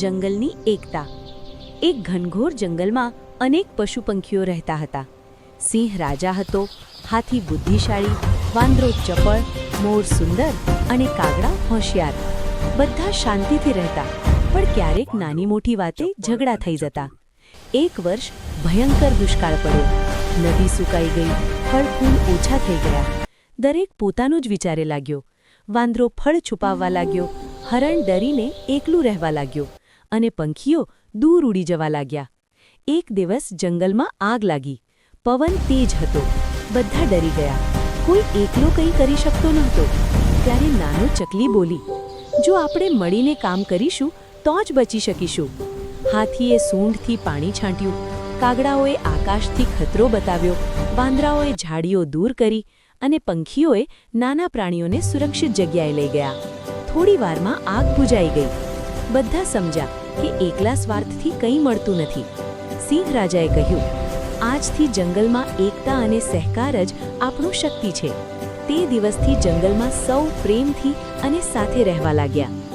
જંગલની એકતા। એક ઘનઘોર જંગલમાં અનેક પશુ પંખીઓ રહેતા હતા। સિંહ રાજા હતો, હાથી બુદ્ધિશાળી, વાંદરો ચપળ, મોર સુંદર અને કાગડા હોશિયાર। બધા શાંતિથી રહેતા, પણ ક્યારેક નાની મોટી વાતે ઝઘડા થઈ જતા। એક વર્ષ ભયંકર દુષ્કાળ પડ્યો, નદી સુકાઈ ગઈ, ફળ ફૂલ ઓછા થઈ ગયા। દરેક પોતાનું જ વિચારે લાગ્યો। વાંદરો ફળ છુપાવવા લાગ્યો, હરણ ડરીને એકલું રહેવા લાગ્યો અને પંખીઓ દૂર ઉડી જવા લાગ્યા। એક દિવસ જંગલમાં આગ લાગી, પવન તેજ હતો, બધા ડરી ગયા, કોઈ એકલો કંઈ કરી શકતો નહોતો। ત્યારે નાનો ચકલી બોલી, જો આપણે મળીને કામ કરીશું તો જ બચી શકીશું। હાથીએ સૂંઢથી પાણી છાંટ્યું, કાગડાઓએ આકાશથી ખતરો બતાવ્યો, વાંદરાઓએ ઝાડીઓ દૂર કરી અને પંખીઓએ નાના પ્રાણીઓને સુરક્ષિત જગ્યાએ લઈ ગયા। થોડી વારમાં આગ બુઝાઈ ગઈ। બધા સમજ્યા કે એકલા સ્વાર્થથી કંઈ મળતું નથી। સિંહ રાજાએ કહ્યું, આજથી જંગલમાં એકતા અને સહકાર જ આપણું શક્તિ છે। તે દિવસથી જંગલમાં સૌ પ્રેમથી અને સાથે રહેવા લાગ્યા।